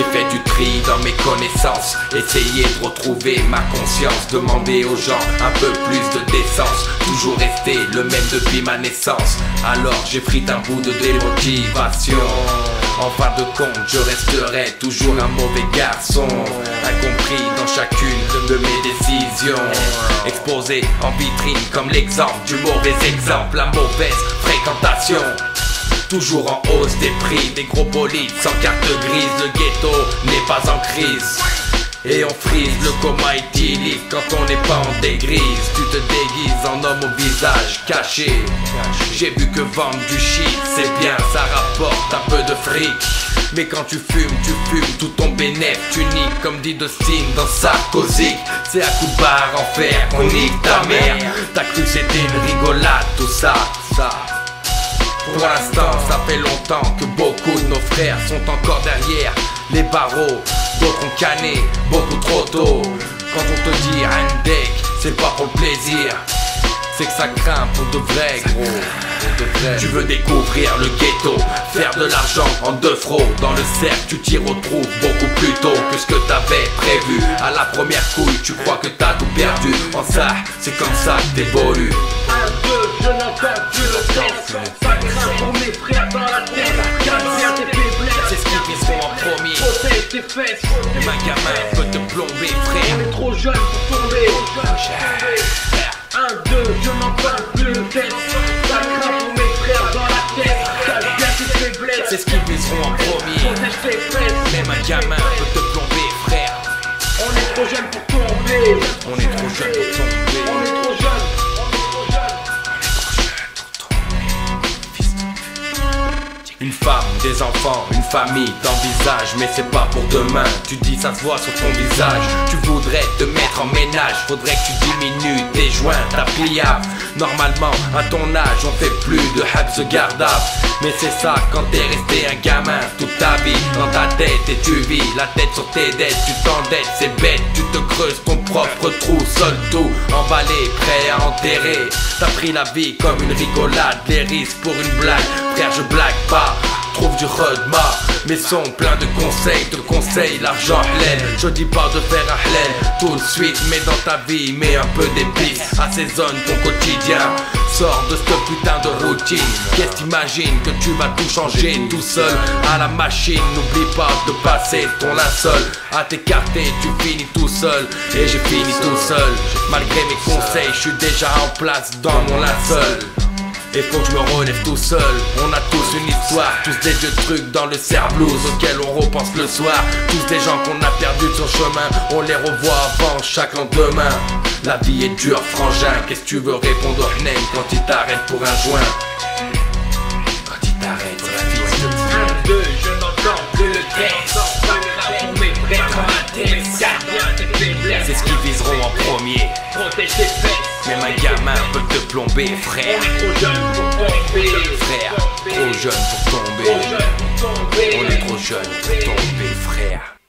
J'ai fait du tri dans mes connaissances, essayer de retrouver ma conscience, demander aux gens un peu plus de décence, toujours resté le même depuis ma naissance. Alors j'ai pris un bout de démotivation. En fin de compte, je resterai toujours un mauvais garçon, incompris dans chacune de mes décisions, exposé en vitrine comme l'exemple du mauvais exemple, la mauvaise fréquentation. Toujours en hausse des prix, des gros bolides sans carte grise, le ghetto n'est pas en crise. Et on frise le coma éthylique quand on n'est pas en dégrise. Tu te déguises en homme au visage caché. J'ai vu que vendre du shit c'est bien, ça rapporte un peu de fric. Mais quand tu fumes tout ton bénéf. Tu niques comme dit Dustin dans Sarkozy. C'est à coups de barre en fer qu'on nique ta mère. T'as cru que c'était une rigolade tout ça. Pour l'instant ça fait longtemps que beaucoup de nos frères sont encore derrière les barreaux. D'autres ont canné beaucoup trop tôt. Quand on te dit un deck, c'est pas pour le plaisir, c'est que ça craint pour de vrai gros, pour de vrai. Tu veux découvrir le ghetto, faire de l'argent en deux frauds. Dans le cercle tu t'y retrouves beaucoup plus tôt que ce que t'avais prévu. À la première couille tu crois que t'as tout perdu. En ça, c'est comme ça que t'évolues. 1, 2, je n'entends plus le texte. Ça craint pour mes frères dans la tête. Calme bien tes faiblesses. C'est ce qu'ils viseront en premier. Protège tes fesses. Et ma gamin peut te plomber frère. On est trop jeune pour tomber. 1, 2, je n'entends plus le texte. Ça craint pour mes frères dans la tête. Calme bien tes faiblesses. C'est ce qu'ils viseront en premier. Protège tes fesses. Même un gamin peut te plomber frère. On est trop jeune pour tomber. On est trop jeune pour tomber. On est trop jeune. Une femme, des enfants, une famille t'envisage, mais c'est pas pour demain. Tu dis ça se voit sur ton visage. Tu voudrais te mettre en ménage, faudrait que tu diminues tes joints, ta pliable. Normalement à ton âge on fait plus de habs gardables. Mais c'est ça quand t'es resté un gamin toute ta vie dans ta tête. Et tu vis la tête sur tes dettes, tu t'endettes, c'est bête. Tu te creuses ton propre trou, seul tout emballé, prêt à enterrer. T'as pris la vie comme une rigolade, les risques pour une blague. Frère je blague pas, trouve du redma. Mes sons pleins de conseils, te conseille l'argent plein. Je dis pas de faire un plein tout de suite, mais dans ta vie mets un peu d'épices, assaisonne ton quotidien. Sors de cette putain de routine. Qu'est-ce t'imagines que tu vas tout changer tout seul à la machine? N'oublie pas de passer ton linceul. À t'écarter tu finis tout seul. Et j'ai fini tout seul. Malgré mes conseils je suis déjà en place dans mon linceul. Et faut que je me relève tout seul. On a tous une histoire, tous des vieux trucs dans le cerf-blues auxquels on repense le soir. Tous des gens qu'on a perdus sur le chemin, on les revoit avant chaque lendemain. La vie est dure frangin, qu'est-ce que tu veux répondre au HNEM quand il t'arrête pour un joint? Quand il t'arrête, la vie est dure. 1, 2, je n'entends plus le texte. Ça craint pour mes frères dans la tête. Garde bien tes faiblesses. C'est ce qu'ils viseront en premier. Protège tes fesses. Même un gamin peut te plomber frère. On est trop jeune pour tomber. Frère, trop jeune pour tomber. Trop jeune pour tomber. On est trop jeune pour tomber frère.